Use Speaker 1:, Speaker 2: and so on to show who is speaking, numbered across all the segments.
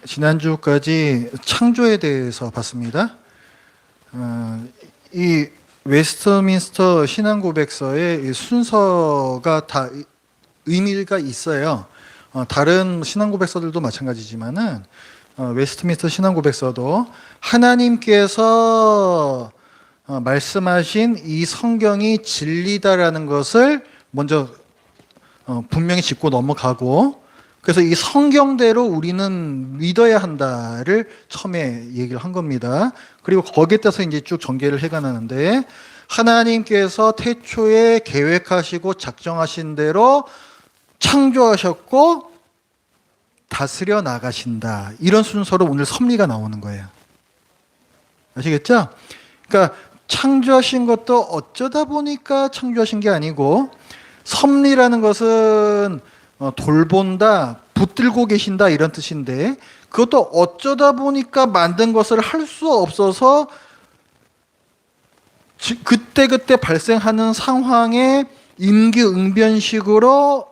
Speaker 1: 지난주까지 창조에 대해서 봤습니다. 이 웨스트민스터 신앙고백서의 이 순서가 다 의미가 있어요. 다른 신앙고백서들도 마찬가지지만은 웨스트민스터 신앙고백서도 하나님께서 말씀하신 이 성경이 진리다라는 것을 먼저 분명히 짚고 넘어가고, 그래서 이 성경대로 우리는 믿어야 한다를 처음에 얘기를 한 겁니다. 그리고 거기에 따라서 이제 쭉 전개를 해가는데, 하나님께서 태초에 계획하시고 작정하신 대로 창조하셨고 다스려 나가신다, 이런 순서로 오늘 섭리가 나오는 거예요. 아시겠죠? 그러니까 창조하신 것도 어쩌다 보니까 창조하신 게 아니고, 섭리라는 것은 돌본다, 붙들고 계신다, 이런 뜻인데, 그것도 어쩌다 보니까 만든 것을 할 수 없어서 그때그때 발생하는 상황에 임기응변식으로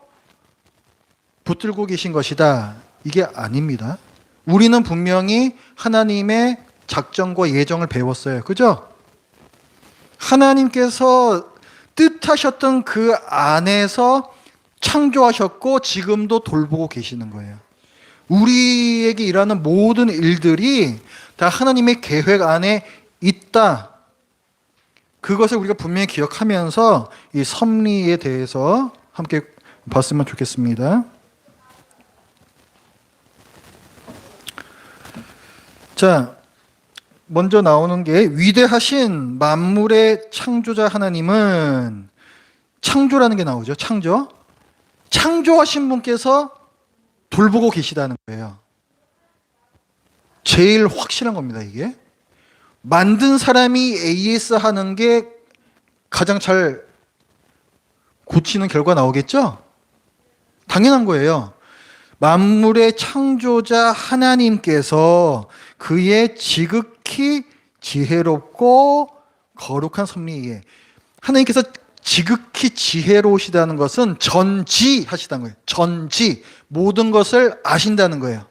Speaker 1: 붙들고 계신 것이다, 이게 아닙니다. 우리는 분명히 하나님의 작정과 예정을 배웠어요. 그죠? 하나님께서 뜻하셨던 그 안에서 창조하셨고 지금도 돌보고 계시는 거예요. 우리에게 일하는 모든 일들이 다 하나님의 계획 안에 있다, 그것을 우리가 분명히 기억하면서 이 섭리에 대해서 함께 봤으면 좋겠습니다. 자, 먼저 나오는 게, 위대하신 만물의 창조자 하나님은, 창조라는 게 나오죠. 창조하신 분께서 돌보고 계시다는 거예요. 제일 확실한 겁니다, 이게. 만든 사람이 AS 하는 게 가장 잘 고치는 결과 나오겠죠? 당연한 거예요. 만물의 창조자 하나님께서 그의 지극히 지혜롭고 거룩한 섭리에, 하나님께서 지극히 지혜로우시다는 것은 전지하시다는 거예요. 전지, 모든 것을 아신다는 거예요.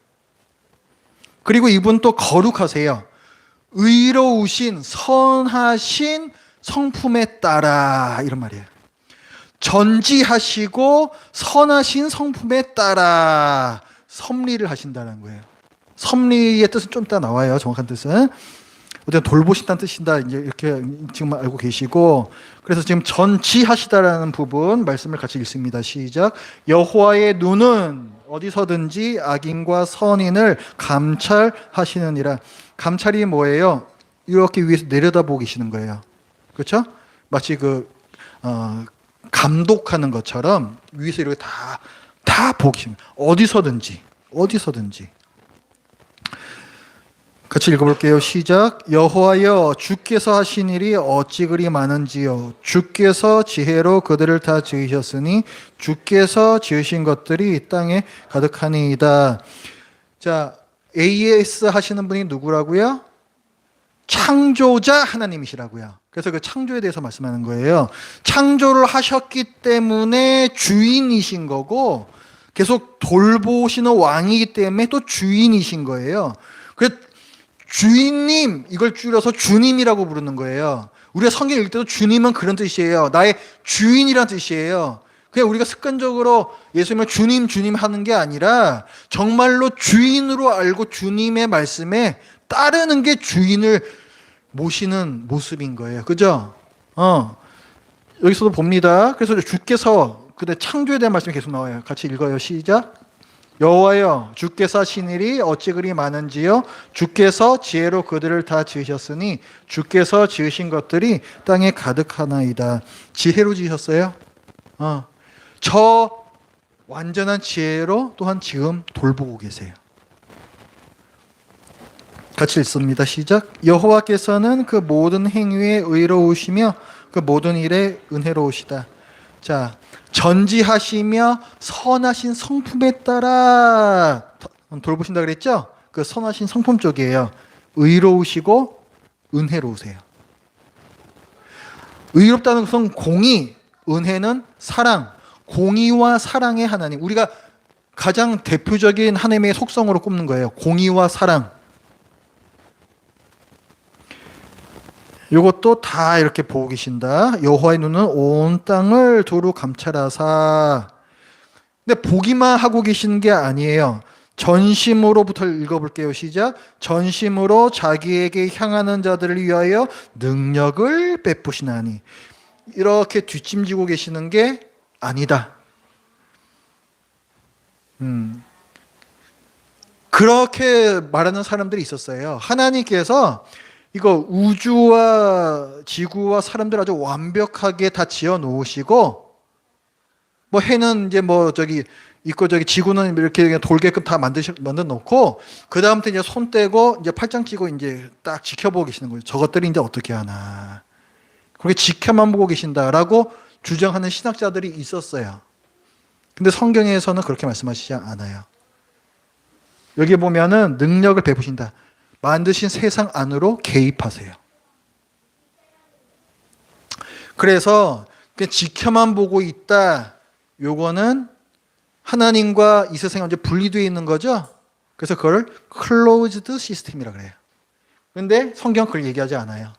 Speaker 1: 그리고 이분 또 거룩하세요. 의로우신 선하신 성품에 따라, 이런 말이에요. 전지하시고 선하신 성품에 따라 섭리를 하신다는 거예요. 섭리의 뜻은 좀 이따 나와요. 정확한 뜻은 어쨌든 돌보신다는 뜻이다, 이제 이렇게 지금 알고 계시고, 그래서 지금 전지하시다라는 부분 말씀을 같이 읽습니다. 시작. 여호와의 눈은 어디서든지 악인과 선인을 감찰하시느니라. 감찰이 뭐예요? 이렇게 위에서 내려다보고 계시는 거예요. 그렇죠? 마치 감독하는 것처럼 위에서 이렇게 다 보고 계십니다. 어디서든지. 같이 읽어볼게요. 시작. 여호와여, 주께서 하신 일이 어찌 그리 많은지요. 주께서 지혜로 그들을 다 지으셨으니 주께서 지으신 것들이 이 땅에 가득하니이다. 자, AS 하시는 분이 누구라고요? 창조자 하나님이시라고요. 그래서 그 창조에 대해서 말씀하는 거예요. 창조를 하셨기 때문에 주인이신 거고, 계속 돌보시는 왕이기 때문에 또 주인이신 거예요. 그래서 주인님, 이걸 줄여서 주님이라고 부르는 거예요. 우리가 성경 읽을 때도 주님은 그런 뜻이에요. 나의 주인이란 뜻이에요. 그냥 우리가 습관적으로 예수님을 주님 하는 게 아니라 정말로 주인으로 알고 주님의 말씀에 따르는 게 주인을 모시는 모습인 거예요. 그죠? 여기서도 봅니다. 그래서 주께서, 근데 창조에 대한 말씀이 계속 나와요. 같이 읽어요. 시작. 여호와여, 주께서 하신 일이 어찌 그리 많은지요. 주께서 지혜로 그들을 다 지으셨으니 주께서 지으신 것들이 땅에 가득하나이다. 지혜로 지으셨어요. 저 완전한 지혜로 또한 지금 돌보고 계세요. 같이 읽습니다. 시작. 여호와께서는 그 모든 행위에 의로우시며 그 모든 일에 은혜로우시다. 자, 전지하시며 선하신 성품에 따라 돌보신다 그랬죠? 그 선하신 성품 쪽이에요. 의로우시고 은혜로우세요. 의롭다는 것은 공의, 은혜는 사랑, 공의와 사랑의 하나님. 우리가 가장 대표적인 하나님의 속성으로 꼽는 거예요. 공의와 사랑. 이것도 다 이렇게 보고 계신다. 여호와의 눈은 온 땅을 두루 감찰하사. 근데 보기만 하고 계시는 게 아니에요. 전심으로부터 읽어볼게요. 시작. 전심으로 자기에게 향하는 자들을 위하여 능력을 베푸시나니. 이렇게 뒷짐지고 계시는 게 아니다. 그렇게 말하는 사람들이 있었어요. 하나님께서 이거 우주와 지구와 사람들 아주 완벽하게 다 지어 놓으시고, 뭐 해는 이제 뭐 저기 있고 저기 지구는 이렇게 그냥 돌게끔 다 만들어 놓고, 그 다음부터 이제 손 떼고 이제 팔짱 끼고 이제 딱 지켜보고 계시는 거예요. 저것들이 이제 어떻게 하나. 그렇게 지켜만 보고 계신다라고 주장하는 신학자들이 있었어요. 근데 성경에서는 그렇게 말씀하시지 않아요. 여기 보면은 능력을 베푸신다. 만드신 세상 안으로 개입하세요. 그래서 그냥 지켜만 보고 있다. 요거는 하나님과 이 세상이 완전 분리되어 있는 거죠. 그래서 그걸 closed system이라고 그래요. 그런데 성경은 그걸 얘기하지 않아요.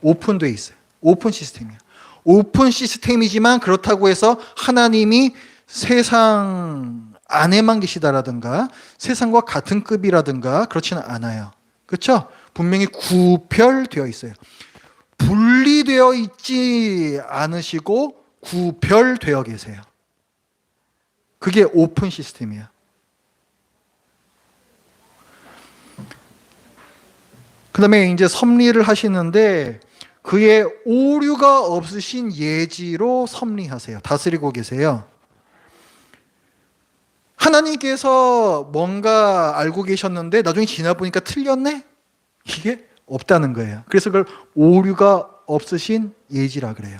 Speaker 1: 오픈되어 있어요. 오픈 시스템이에요. 오픈 시스템이지만 그렇다고 해서 하나님이 세상 안에만 계시다라든가 세상과 같은 급이라든가 그렇지는 않아요. 그렇죠? 분명히 구별되어 있어요. 분리되어 있지 않으시고 구별되어 계세요. 그게 오픈 시스템이에요. 그 다음에 이제 섭리를 하시는데 그의 오류가 없으신 예지로 섭리하세요. 다스리고 계세요. 하나님께서 뭔가 알고 계셨는데 나중에 지나보니까 틀렸네? 이게 없다는 거예요. 그래서 그걸 오류가 없으신 예지라 그래요.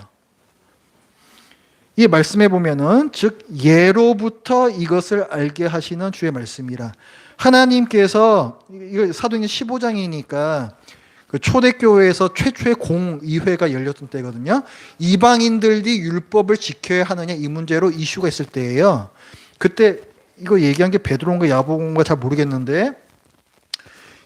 Speaker 1: 이 말씀에 보면은 즉 예로부터 이것을 알게 하시는 주의 말씀이라. 하나님께서 이거 사도행전 15장이니까 그 초대교회에서 최초의 공의회가 열렸던 때거든요. 이방인들이 율법을 지켜야 하느냐 이 문제로 이슈가 있을 때예요. 그때 이거 얘기한 게 베드로인가 야고보인가 잘 모르겠는데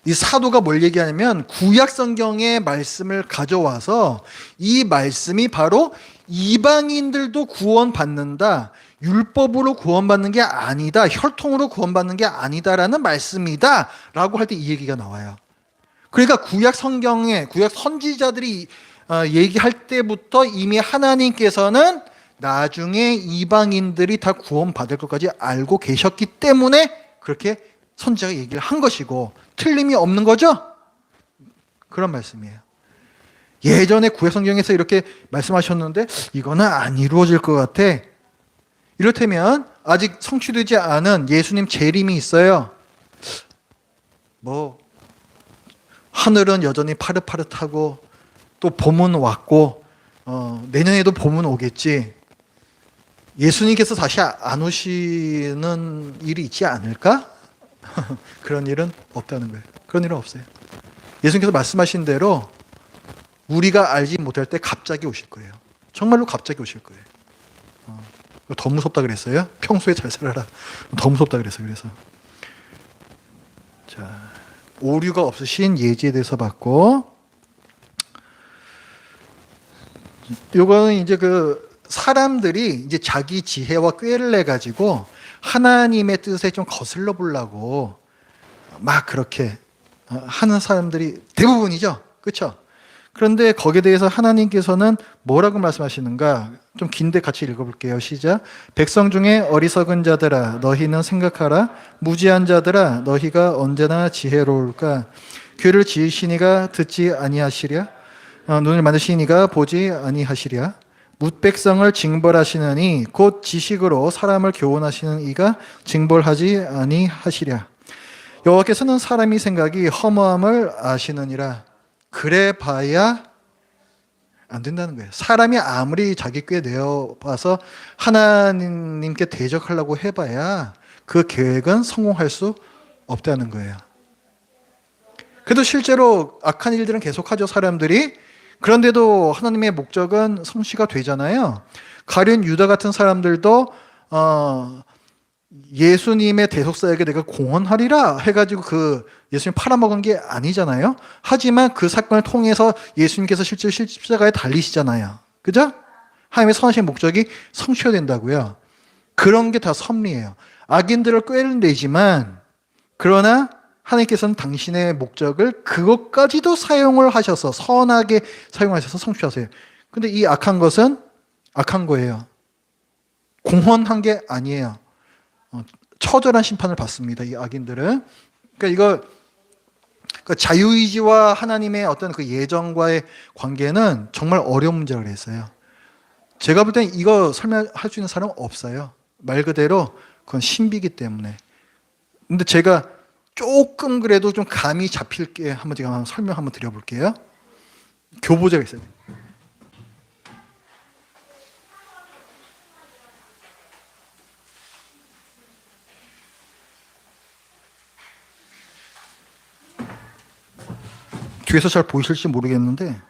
Speaker 1: 이 사도가 뭘 얘기하냐면 구약 성경의 말씀을 가져와서 이 말씀이 바로 이방인들도 구원받는다. 율법으로 구원받는 게 아니다. 혈통으로 구원받는 게 아니다라는 말씀이다. 라고 할 때 이 얘기가 나와요. 그러니까 구약 성경에 구약 선지자들이 얘기할 때부터 이미 하나님께서는 나중에 이방인들이 다 구원받을 것까지 알고 계셨기 때문에 그렇게 선지자가 얘기를 한 것이고 틀림이 없는 거죠? 그런 말씀이에요. 예전에 구약 성경에서 이렇게 말씀하셨는데 이거는 안 이루어질 것 같아. 이렇다면 아직 성취되지 않은 예수님 재림이 있어요. 뭐 하늘은 여전히 파릇파릇하고 또 봄은 왔고 내년에도 봄은 오겠지. 예수님께서 다시 안 오시는 일이 있지 않을까? 그런 일은 없다는 거예요. 그런 일은 없어요. 예수님께서 말씀하신 대로 우리가 알지 못할 때 갑자기 오실 거예요. 정말로 갑자기 오실 거예요. 더 무섭다 그랬어요? 평소에 잘 살아라. 더 무섭다 그랬어요. 그래서 자, 오류가 없으신 예지에 대해서 봤고, 요거는 이제 그 사람들이 이제 자기 지혜와 꾀를 내 가지고 하나님의 뜻에 좀 거슬러 보려고 막 그렇게 하는 사람들이 대부분이죠. 그렇죠? 그런데 거기에 대해서 하나님께서는 뭐라고 말씀하시는가? 좀 긴데 같이 읽어볼게요. 시작. 백성 중에 어리석은 자들아 너희는 생각하라. 무지한 자들아 너희가 언제나 지혜로울까? 귀를 지으시니가 듣지 아니하시랴? 눈을 만드시니가 보지 아니하시랴? 뭇백성을 징벌하시느니 곧 지식으로 사람을 교훈하시는 이가 징벌하지 아니하시랴? 여호와께서는 사람이 생각이 허무함을 아시느니라. 그래 봐야 안 된다는 거예요. 사람이 아무리 자기 꾀 내어봐서 하나님께 대적하려고 해봐야 그 계획은 성공할 수 없다는 거예요. 그래도 실제로 악한 일들은 계속하죠, 사람들이. 그런데도 하나님의 목적은 성취가 되잖아요. 가룟 유다 같은 사람들도 예수님의 대속사에게 내가 공헌하리라 해가지고 그 예수님 팔아먹은 게 아니잖아요. 하지만 그 사건을 통해서 예수님께서 실제로 십자가에 달리시잖아요. 그죠? 하나님의 선하신 목적이 성취가 된다고요. 그런 게 다 섭리예요. 악인들을 꿰내지만 그러나 하나님께서는 당신의 목적을 그것까지도 사용을 하셔서 선하게 사용하셔서 성취하세요. 근데 이 악한 것은 악한 거예요. 공헌한 게 아니에요. 처절한 심판을 받습니다. 이 악인들은. 그러니까 자유의지와 하나님의 어떤 그 예정과의 관계는 정말 어려운 문제라고 그랬어요. 제가 볼 때는 이거 설명할 수 있는 사람은 없어요. 말 그대로 그건 신비이기 때문에. 근데 제가 조금 그래도 좀 감이 잡힐게 한번 제가 설명 한번 드려볼게요. 교보제가 있어요. 뒤에서 잘 보이실지 모르겠는데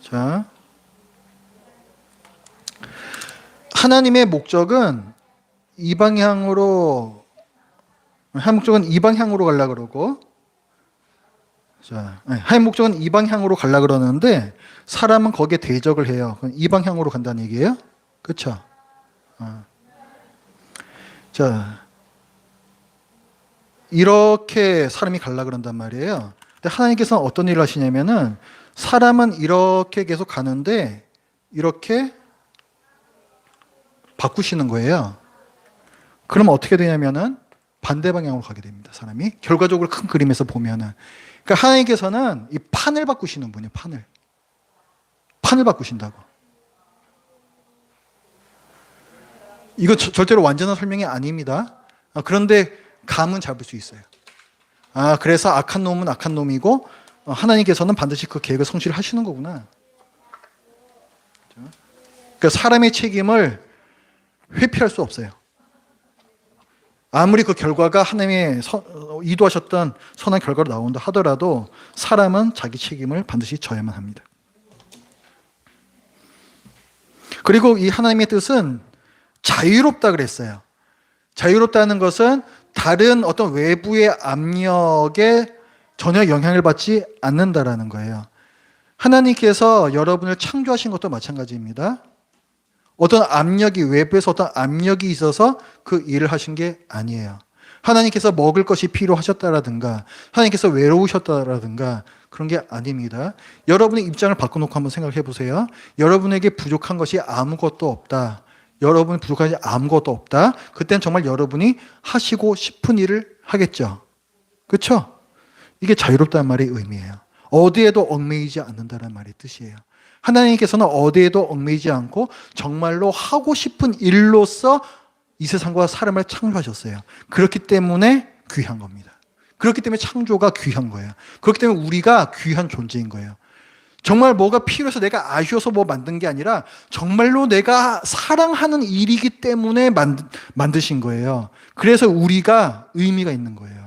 Speaker 1: 자, 하나님의 목적은 이 방향으로 하나님 목적은 이 방향으로 가려고 그러고 자, 하나님 목적은 이 방향으로 가려고 그러는데 사람은 거기에 대적을 해요. 이 방향으로 간다는 얘기예요. 그렇죠? 자, 이렇게 사람이 가려고 그런단 말이에요. 근데 하나님께서는 어떤 일을 하시냐면은 사람은 이렇게 계속 가는데 이렇게 바꾸시는 거예요. 그러면 어떻게 되냐면은 반대 방향으로 가게 됩니다. 사람이 결과적으로 큰 그림에서 보면은 그러니까 하나님께서는 이 판을 바꾸시는 분이에요. 판을 바꾸신다고. 이거 절대로 완전한 설명이 아닙니다. 그런데 감은 잡을 수 있어요. 그래서 악한 놈은 악한 놈이고 하나님께서는 반드시 그 계획을 성취를 하시는 거구나. 그러니까 사람의 책임을 회피할 수 없어요. 아무리 그 결과가 하나님의 이도하셨던 선한 결과로 나온다 하더라도 사람은 자기 책임을 반드시 져야만 합니다. 그리고 이 하나님의 뜻은 자유롭다 그랬어요. 자유롭다는 것은 다른 어떤 외부의 압력에 전혀 영향을 받지 않는다라는 거예요. 하나님께서 여러분을 창조하신 것도 마찬가지입니다. 어떤 압력이 외부에서 어떤 압력이 있어서 그 일을 하신 게 아니에요. 하나님께서 먹을 것이 필요하셨다라든가 하나님께서 외로우셨다라든가 그런 게 아닙니다. 여러분의 입장을 바꿔놓고 한번 생각해 보세요. 여러분에게 부족한 것이 아무것도 없다. 여러분이 부족한 것이 아무것도 없다. 그때는 정말 여러분이 하시고 싶은 일을 하겠죠. 그렇죠? 이게 자유롭다는 말의 의미예요. 어디에도 얽매이지 않는다는 말의 뜻이에요. 하나님께서는 어디에도 얽매이지 않고 정말로 하고 싶은 일로서 이 세상과 사람을 창조하셨어요. 그렇기 때문에 귀한 겁니다. 그렇기 때문에 창조가 귀한 거예요. 그렇기 때문에 우리가 귀한 존재인 거예요. 정말 뭐가 필요해서 내가 아쉬워서 뭐 만든 게 아니라 정말로 내가 사랑하는 일이기 때문에 만드신 거예요. 그래서 우리가 의미가 있는 거예요.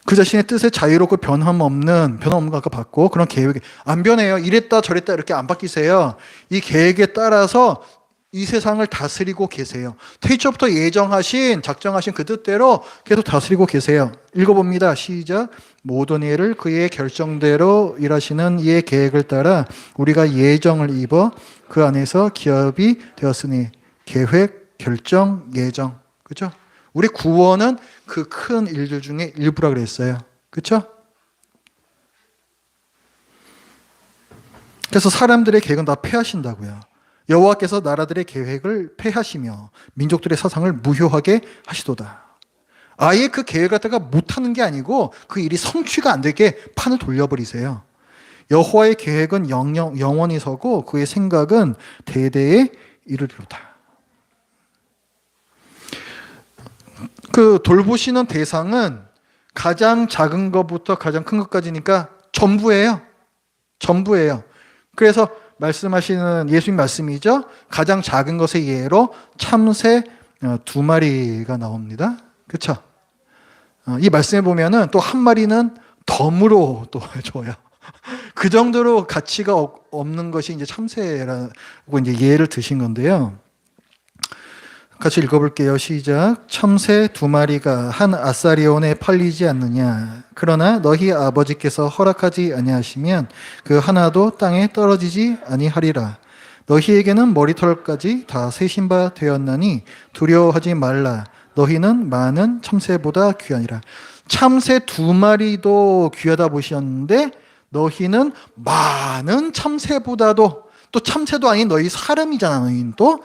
Speaker 1: 그 자신의 뜻에 자유롭고 변함없는 거 아까 봤고 그런 계획이 안 변해요. 이랬다 저랬다 이렇게 안 바뀌세요. 이 계획에 따라서 이 세상을 다스리고 계세요. 태초부터 작정하신 그 뜻대로 계속 다스리고 계세요. 읽어봅니다. 시작. 모든 일을 그의 결정대로 일하시는 이의 계획을 따라 우리가 예정을 입어 그 안에서 기업이 되었으니 계획, 결정, 예정. 그렇죠? 우리 구원은 그 큰 일들 중에 일부라 그랬어요. 그렇죠? 그래서 사람들의 계획은 다 폐하신다고요. 여호와께서 나라들의 계획을 폐하시며 민족들의 사상을 무효하게 하시도다. 아예 그 계획을 갖다가 못하는 게 아니고 그 일이 성취가 안 되게 판을 돌려버리세요. 여호와의 계획은 영원히 서고 그의 생각은 대대에 이르리로다. 그 돌보시는 대상은 가장 작은 것부터 가장 큰 것까지니까 전부예요. 그래서 말씀하시는 예수님 말씀이죠. 가장 작은 것의 예로 참새 2마리가 나옵니다. 그렇죠? 이 말씀에 보면은 또 한 마리는 덤으로 또 줘요. 그 정도로 가치가 없는 것이 이제 참새라고 이제 예를 드신 건데요. 같이 읽어볼게요. 시작. 참새 2마리가 한 아사리온에 팔리지 않느냐. 그러나 너희 아버지께서 허락하지 아니하시면 그 하나도 땅에 떨어지지 아니하리라. 너희에게는 머리털까지 다 세신 바 되었나니 두려워하지 말라. 너희는 많은 참새보다 귀하니라. 참새 2마리도 귀하다 보셨는데 너희는 많은 참새보다도, 또 참새도 아닌 너희 사람이잖아. 너희는 또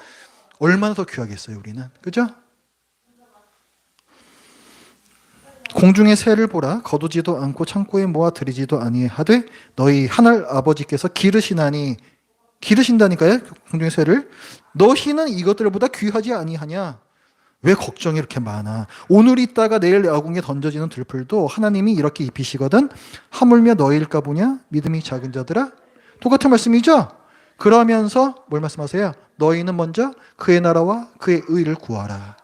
Speaker 1: 얼마나 더 귀하겠어요, 우리는. 그죠? 공중의 새를 보라. 거두지도 않고 창고에 모아 들이지도 아니하되 너희 하늘 아버지께서 기르신다니까요. 공중의 새를. 너희는 이것들보다 귀하지 아니하냐? 왜 걱정이 이렇게 많아? 오늘 있다가 내일 야궁에 던져지는 들풀도 하나님이 이렇게 입히시거든. 하물며 너희일까 보냐? 믿음이 작은 자들아. 똑같은 말씀이죠? 그러면서 뭘 말씀하세요? 너희는 먼저 그의 나라와 그의 의를 구하라.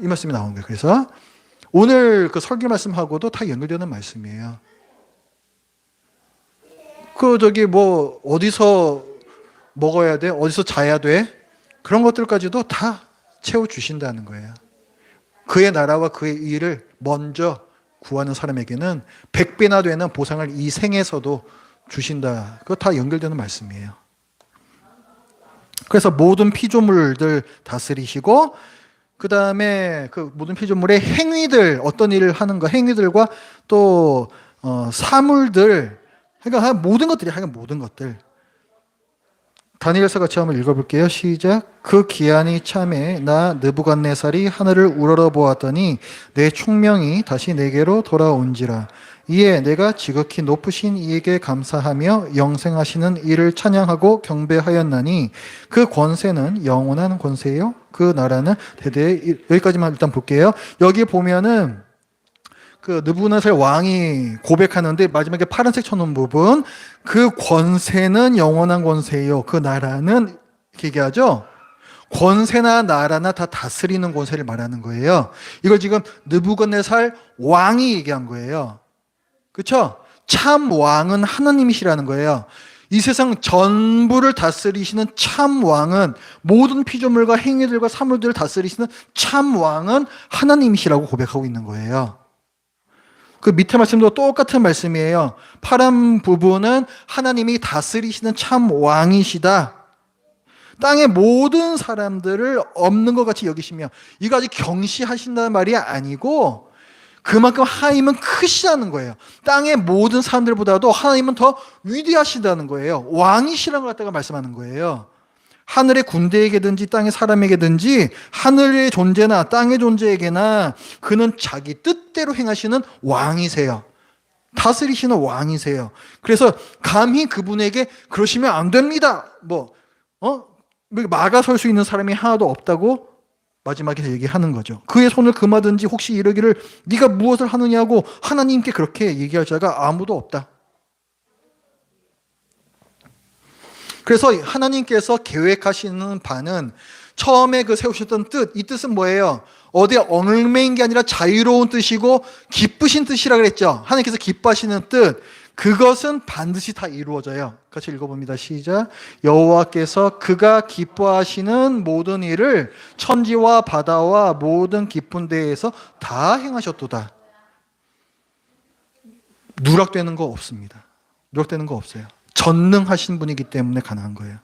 Speaker 1: 이 말씀이 나온 거예요. 그래서 오늘 그 설교 말씀하고도 다 연결되는 말씀이에요. 뭐 어디서 먹어야 돼? 어디서 자야 돼? 그런 것들까지도 다 채워주신다는 거예요. 그의 나라와 그의 의를 먼저 구하는 사람에게는 100배나 되는 보상을 이 생에서도 주신다. 그거 다 연결되는 말씀이에요. 그래서 모든 피조물들 다스리시고, 그 다음에 그 모든 피조물의 행위들, 어떤 일을 하는가, 행위들과 또 사물들, 그러니까 모든 것들이 하여간 모든 것들. 다니엘서 같이 한번 읽어볼게요. 시작. 그 기한이 참에 나 느부갓네살이 하늘을 우러러 보았더니 내 총명이 다시 내게로 돌아온지라. 이에 내가 지극히 높으신 이에게 감사하며 영생하시는 이를 찬양하고 경배하였나니 그 권세는 영원한 권세요. 그 나라는 대대에. 여기까지만 일단 볼게요. 여기 보면은 그 느부갓네살 왕이 고백하는데 마지막에 파란색 쳐놓은 부분, 그 권세는 영원한 권세요. 그 나라는 이렇게 얘기하죠. 권세나 나라나 다 다스리는 권세를 말하는 거예요. 이걸 지금 느부갓네살 왕이 얘기한 거예요. 그렇죠? 참 왕은 하나님이시라는 거예요. 이 세상 전부를 다스리시는 참 왕은, 모든 피조물과 행위들과 사물들을 다스리시는 참 왕은 하나님이시라고 고백하고 있는 거예요. 그 밑에 말씀도 똑같은 말씀이에요. 파란 부분은 하나님이 다스리시는 참 왕이시다. 땅의 모든 사람들을 없는 것 같이 여기시며, 이거 아직 경시하신다는 말이 아니고 그만큼 하나님은 크시다는 거예요. 땅의 모든 사람들보다도 하나님은 더 위대하시다는 거예요. 왕이시라는 걸 갖다가 말씀하는 거예요. 하늘의 군대에게든지 땅의 사람에게든지 하늘의 존재나 땅의 존재에게나 그는 자기 뜻대로 행하시는 왕이세요. 다스리시는 왕이세요. 그래서 감히 그분에게 그러시면 안 됩니다. 막아설 수 있는 사람이 하나도 없다고 마지막에 얘기하는 거죠. 그의 손을 금하든지 혹시 이르기를 네가 무엇을 하느냐고 하나님께 그렇게 얘기할 자가 아무도 없다. 그래서 하나님께서 계획하시는 바는 처음에 그 세우셨던 뜻, 이 뜻은 뭐예요? 어디에 얽매인 게 아니라 자유로운 뜻이고 기쁘신 뜻이라 그랬죠. 하나님께서 기뻐하시는 뜻, 그것은 반드시 다 이루어져요. 같이 읽어봅니다. 시작. 여호와께서 그가 기뻐하시는 모든 일을 천지와 바다와 모든 깊은 데에서 다 행하셨도다. 누락되는 거 없습니다. 누락되는 거 없어요. 전능하신 분이기 때문에 가능한 거예요.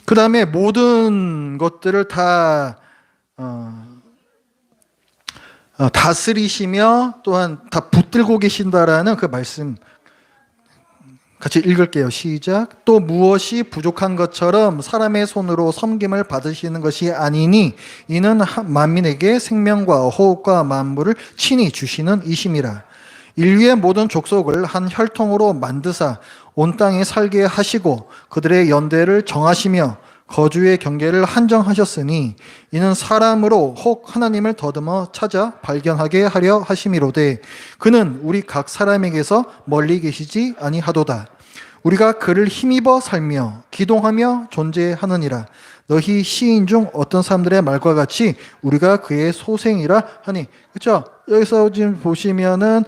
Speaker 1: 그 다음에 모든 것들을 다 다스리시며 또한 다 붙들고 계신다라는 그 말씀 같이 읽을게요. 시작. 또 무엇이 부족한 것처럼 사람의 손으로 섬김을 받으시는 것이 아니니 이는 만민에게 생명과 호흡과 만물을 친히 주시는 이심이라. 인류의 모든 족속을 한 혈통으로 만드사 온 땅에 살게 하시고 그들의 연대를 정하시며 거주의 경계를 한정하셨으니 이는 사람으로 혹 하나님을 더듬어 찾아 발견하게 하려 하심이로되 그는 우리 각 사람에게서 멀리 계시지 아니하도다. 우리가 그를 힘입어 살며 기동하며 존재하느니라. 너희 시인 중 어떤 사람들의 말과 같이 우리가 그의 소생이라 하니. 그렇죠? 여기서 지금 보시면은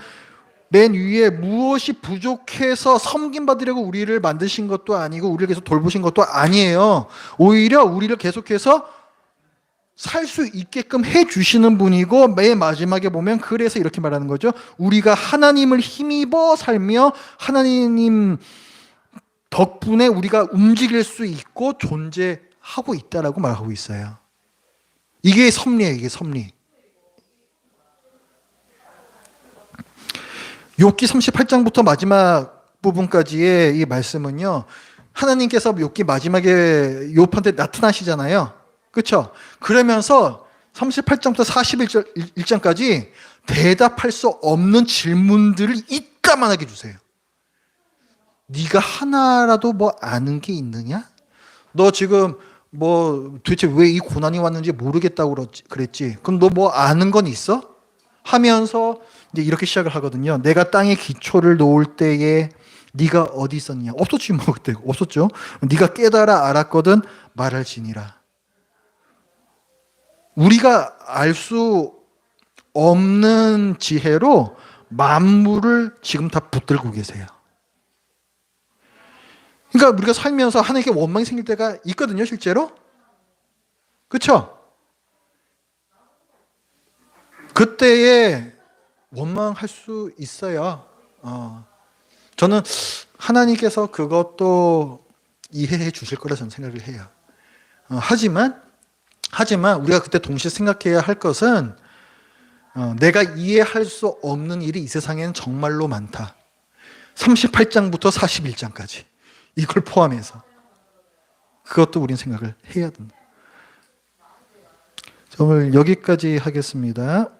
Speaker 1: 맨 위에 무엇이 부족해서 섬김 받으려고 우리를 만드신 것도 아니고 우리를 계속 돌보신 것도 아니에요. 오히려 우리를 계속해서 살 수 있게끔 해 주시는 분이고, 맨 마지막에 보면 그래서 이렇게 말하는 거죠. 우리가 하나님을 힘입어 살며 하나님 덕분에 우리가 움직일 수 있고 존재하고 있다라고 말하고 있어요. 이게 섭리예요. 이게 섭리. 욥기 38장부터 마지막 부분까지의 이 말씀은요, 하나님께서 욥기 마지막에 욥한테 나타나시잖아요. 그렇죠? 그러면서 38장부터 41장까지 대답할 수 없는 질문들을 이까만하게 주세요. 네가 하나라도 뭐 아는 게 있느냐? 너 지금 뭐 도대체 왜 이 고난이 왔는지 모르겠다고 그랬지. 그럼 너 뭐 아는 건 있어? 하면서 이제 이렇게 시작을 하거든요. 내가 땅에 기초를 놓을 때에 네가 어디 있었냐? 없었지 뭐 그때. 없었죠. 네가 깨달아 알았거든 말할지니라. 우리가 알 수 없는 지혜로 만물을 지금 다 붙들고 계세요. 그러니까 우리가 살면서 하나님께 원망이 생길 때가 있거든요, 실제로. 그렇죠? 그때에 원망할 수 있어요. 저는 하나님께서 그것도 이해해 주실 거라 저는 생각을 해요. 하지만 우리가 그때 동시에 생각해야 할 것은 내가 이해할 수 없는 일이 이 세상에는 정말로 많다. 38장부터 41장까지 이걸 포함해서 그것도 우린 생각을 해야 된다. 오늘 여기까지 하겠습니다.